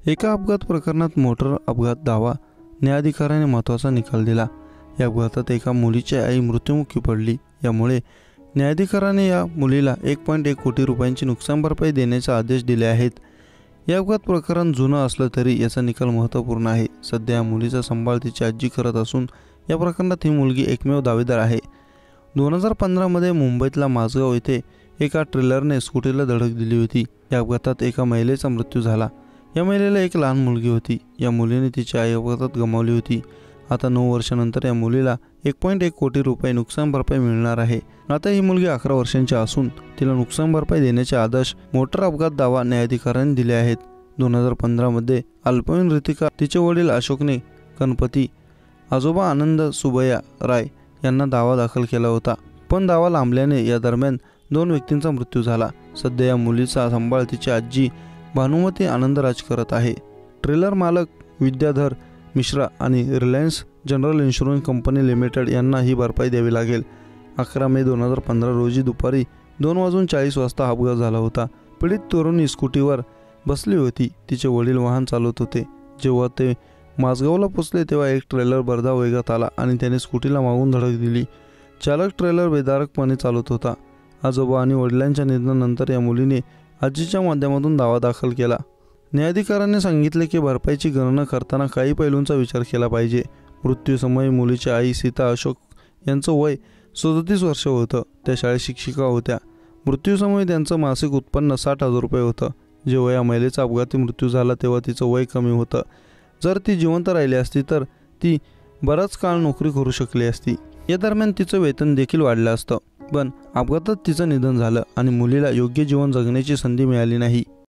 एका अपघात प्रकरणात मोटर अपघात दावा न्यायाधिकाऱ्याने महत्त्वाचा निकाल दिला। या अपघातात एका मुलीची आई मृत्युमुखी पडली। यामुळे न्यायाधिकाऱ्याने या मुलीला 1.1 कोटी रुपयांची नुकसान भरपाई देण्याचे आदेश दिले आहेत। या अपघात प्रकरण जुनं असलं तरी याचा निकाल महत्त्वपूर्ण आहे। सध्या या मुलीचा सांभाळ तिची आजी करत असून या प्रकरणात ही मुलगी एकमेव दावेदार आहे। 2015 मध्ये मुंबईतल्या माझगाव येथे एका ट्रेलरने स्कूटीला धडक दिली होती। या अपघातात एका महिलेचा मृत्यू झाला। या महिलेला एक लहान मुलगी होती। या मुलीने तिची आई अपघातात गमावली होती। आता 9 वर्षांनंतर या मुलीला 1.1 कोटी रुपये नुकसान भरपाई मिळणार आहे। आता ही मुलगी 11 वर्षांची असून तिला नुकसान भरपाई देण्याचे आदेश मोटर अपघात दावा न्यायाधिकाऱ्यांनी दिले आहेत। 2015 मध्ये अल्पवयीन रितिका, तिचे वडील अशोकने गणपती, आजोबा आनंद सुबैया राय यांना दावा दाखल केला होता, पण दावा लांबल्याने या दरम्यान 2 व्यक्तींचा मृत्यू झाला। सध्या या मुलीचा सांभाळ तिची आजी भानुमती आनंदराज करत आहे। ट्रेलर मालक विद्याधर मिश्रा आणि Reliance general insurance company limited यांना ही भरपाई द्यावी लागेल। 11 मे 2015 रोजी दुपारी 2:40 वाजता अपघात झाला होता। पीडित तरुणी स्कूटीवर बसली होती। तिचे वडील वाहन चालवत होते। जेव्हा ते माझगावला पोहोचले तेव्हा एक ट्रेलर भरधाव वेगात आला आणि त्याने स्कूटीला मागून धडक दिली। चालक ट्रेलर बेधारकपणे चालवत होता। आजोबा आणि वडिलांच्या निधनानंतर या मुलीने आजीच्या माध्यमातून दावा दाखल केला। न्यायाधिकाऱ्यांनी सांगितले की भरपाईची गणना करताना काही पैलूंचा विचार केला पाहिजे। मृत्यूसमयी मुलीची आई सीता अशोक यांचं वय 37 वर्ष होतं। त्या शाळेत शिक्षिका होत्या। मृत्यूसमयी त्यांचं मासिक उत्पन्न 60,000 रुपये होतं। जेव्हा या महिलेचा अपघाती मृत्यू झाला तेव्हा तिचं वय कमी होतं। जर ती जिवंत राहिली असती तर ती बराच काळ नोकरी करू शकली असती। या दरम्यान तिचं वेतन देखील वाढलं असतं, पण अपघातात तिचं निधन झालं आणि मुलीला योग्य जीवन जगण्याची संधी मिळाली नाही।